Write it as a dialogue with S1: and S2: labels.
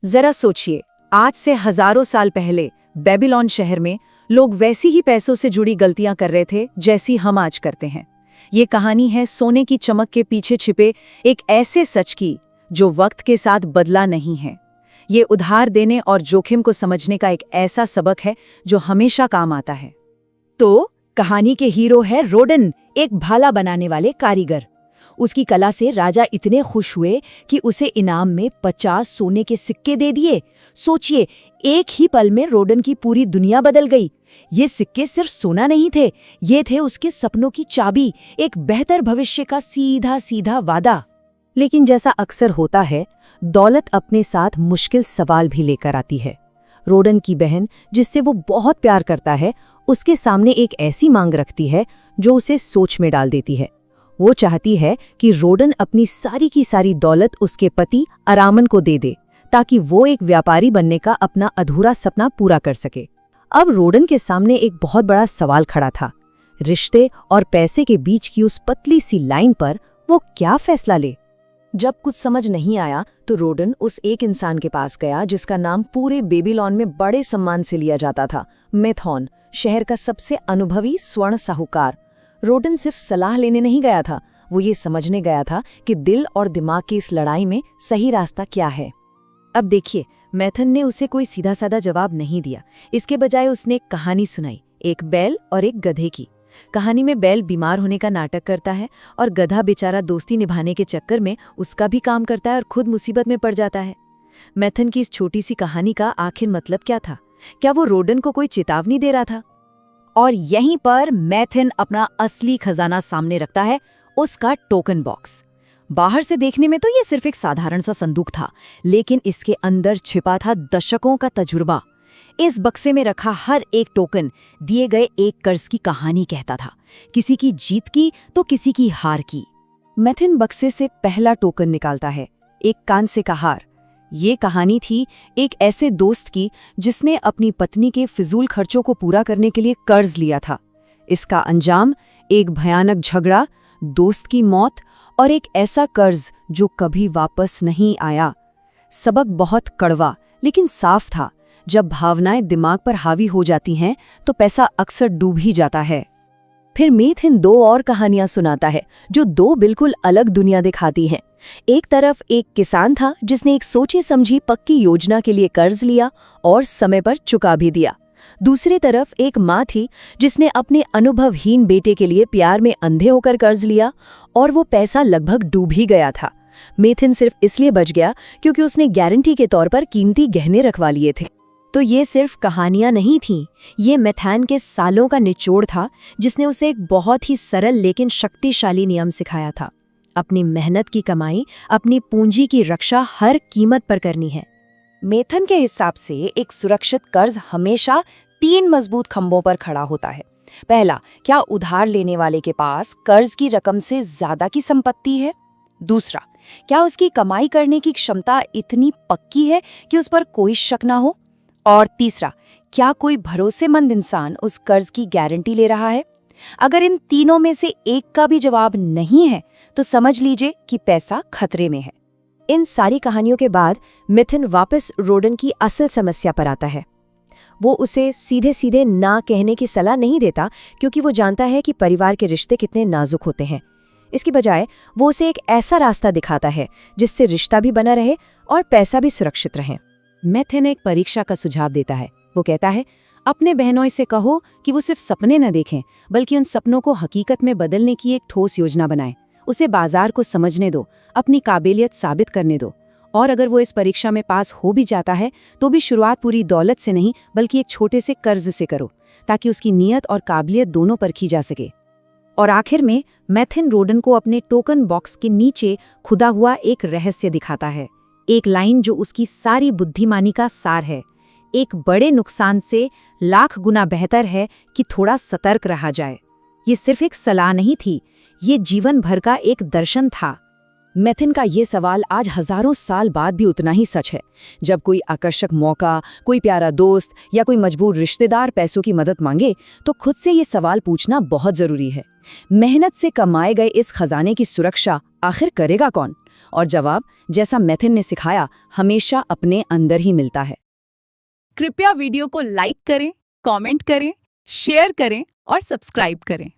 S1: जरा सोचिए, आज से हजारों साल पहले बेबीलोन शहर में लोग वैसी ही पैसों से जुड़ी गलतियां कर रहे थे जैसी हम आज करते हैं। ये कहानी है सोने की चमक के पीछे छिपे एक ऐसे सच की जो वक्त के साथ बदला नहीं है। ये उधार देने और जोखिम को समझने का एक ऐसा सबक है जो हमेशा काम आता है।
S2: तो कहानी के हीरो है रोडन, एक भाला बनाने वाले कारीगर। उसकी कला से राजा इतने खुश हुए कि उसे इनाम में 50 सोने के सिक्के दे दिए। सोचिए, एक ही पल में रोडन की पूरी दुनिया बदल गई। ये सिक्के सिर्फ सोना नहीं थे, ये थे उसके सपनों की चाबी, एक बेहतर भविष्य का सीधा सीधा वादा।
S1: लेकिन जैसा अक्सर होता है, दौलत अपने साथ मुश्किल सवाल भी लेकर आती है। रोडन की बहन, जिससे वो बहुत प्यार करता है, उसके सामने एक ऐसी मांग रखती है जो उसे सोच में डाल देती है। वो चाहती है कि रोडन अपनी सारी की सारी दौलत उसके पति अरामन को दे दे, ताकि वो एक व्यापारी बनने का अपना अधूरा सपना पूरा कर सके। अब रोडन के सामने एक बहुत बड़ा सवाल खड़ा था। रिश्ते और पैसे के बीच की उस पतली सी लाइन पर वो क्या फैसला ले?
S2: जब कुछ समझ नहीं आया तो रोडन उस एक इंसान के पास गया जिसका नाम पूरे बेबीलोन में बड़े सम्मान से लिया जाता था, मेथॉन, शहर का सबसे अनुभवी स्वर्ण साहूकार। रोडन सिर्फ सलाह लेने नहीं गया था, वो ये समझने गया था कि दिल और दिमाग की इस लड़ाई में सही रास्ता क्या है।
S1: अब देखिए, मेथन ने उसे कोई सीधा साधा जवाब नहीं दिया। इसके बजाय उसने एक कहानी सुनाई, एक बैल और एक गधे की। कहानी में बैल बीमार होने का नाटक करता है और गधा बेचारा दोस्ती निभाने के चक्कर में उसका भी काम करता है और खुद मुसीबत में पड़ जाता है। मेथन की इस छोटी सी कहानी का आखिर मतलब क्या था? क्या वो रोडन को कोई चेतावनी दे रहा था?
S2: और यहीं पर मेथन अपना असली खजाना सामने रखता है, उसका टोकन बॉक्स। बाहर से देखने में तो ये सिर्फ एक साधारण सा संदूक था, लेकिन इसके अंदर छिपा था दशकों का तजुर्बा। इस बक्से में रखा हर एक टोकन दिए गए एक कर्ज की कहानी कहता था, किसी की जीत की तो किसी की हार की।
S1: मेथन बक्से से पहला टोकन निकालता है, एक कान से का हार। ये कहानी थी एक ऐसे दोस्त की जिसने अपनी पत्नी के फिजूल खर्चों को पूरा करने के लिए कर्ज लिया था। इसका अंजाम एक भयानक झगड़ा, दोस्त की मौत और एक ऐसा कर्ज जो कभी वापस नहीं आया। सबक बहुत कड़वा लेकिन साफ था। जब भावनाएं दिमाग पर हावी हो जाती हैं तो पैसा अक्सर डूब ही जाता है।
S2: फिर मेथन दो और कहानियां सुनाता है जो दो बिल्कुल अलग दुनिया दिखाती हैं। एक तरफ एक किसान था जिसने एक सोची समझी पक्की योजना के लिए कर्ज लिया और समय पर चुका भी दिया। दूसरी तरफ एक माँ थी जिसने अपने अनुभवहीन बेटे के लिए प्यार में अंधे होकर कर्ज लिया और वो पैसा लगभग डूब ही गया था। मेथन सिर्फ इसलिए बच गया क्योंकि उसने गारंटी के तौर पर कीमती गहने रखवा लिए थे। तो ये सिर्फ कहानियां नहीं थीं, ये मेथन के सालों का निचोड़ था जिसने उसे एक बहुत ही सरल लेकिन शक्तिशाली नियम सिखाया था। अपनी मेहनत की कमाई, अपनी पूंजी की रक्षा हर कीमत पर करनी है। मेथन के हिसाब से एक सुरक्षित कर्ज हमेशा 3 मजबूत खंभों पर खड़ा होता है। पहला, क्या उधार लेने वाले के पास कर्ज की रकम से ज्यादा की संपत्ति है? दूसरा, क्या उसकी कमाई करने की क्षमता इतनी पक्की है कि उस पर कोई शक ना हो? और तीसरा, क्या कोई भरोसेमंद इंसान उस कर्ज की गारंटी ले रहा है? अगर इन तीनों में से एक का भी जवाब नहीं है तो समझ लीजिए कि पैसा खतरे में है।
S1: इन सारी कहानियों के बाद मेथन वापस रोडन की असल समस्या पर आता है। वो उसे सीधे सीधे ना कहने की सलाह नहीं देता क्योंकि वो जानता है कि परिवार के रिश्ते कितने नाजुक होते हैं। इसकी बजाय वो उसे एक ऐसा रास्ता दिखाता है जिससे रिश्ता भी बना रहे और पैसा भी सुरक्षित रहे।
S2: मेथन एक परीक्षा का सुझाव देता है। वो कहता है, अपने बहनों से कहो कि वो सिर्फ सपने न देखें बल्कि उन सपनों को हकीकत में बदलने की एक ठोस योजना बनाएं। उसे बाजार को समझने दो, अपनी काबिलियत साबित करने दो, और अगर वो इस परीक्षा में पास हो भी जाता है तो भी शुरुआत पूरी दौलत से नहीं बल्कि एक छोटे से कर्ज से करो, ताकि उसकी नीयत और काबिलियत दोनों परखी जा सके।
S1: और आखिर में मेथन रोडन को अपने टोकन बॉक्स के नीचे खुदा हुआ एक रहस्य दिखाता है, एक लाइन जो उसकी सारी बुद्धिमानी का सार है। एक बड़े नुकसान से लाख गुना बेहतर है कि थोड़ा सतर्क रहा जाए। ये सिर्फ एक सलाह नहीं थी, ये जीवन भर का एक दर्शन था।
S2: मेथन का ये सवाल आज हजारों साल बाद भी उतना ही सच है। जब कोई आकर्षक मौका, कोई प्यारा दोस्त या कोई मजबूर रिश्तेदार पैसों की मदद मांगे तो खुद से ये सवाल पूछना बहुत जरूरी है, मेहनत से कमाए गए इस खजाने की सुरक्षा आखिर करेगा कौन?
S1: और जवाब, जैसा मेथिन ने सिखाया, हमेशा अपने अंदर ही मिलता है।
S3: कृपया वीडियो को लाइक करें, कमेंट करें, शेयर करें और सब्सक्राइब करें।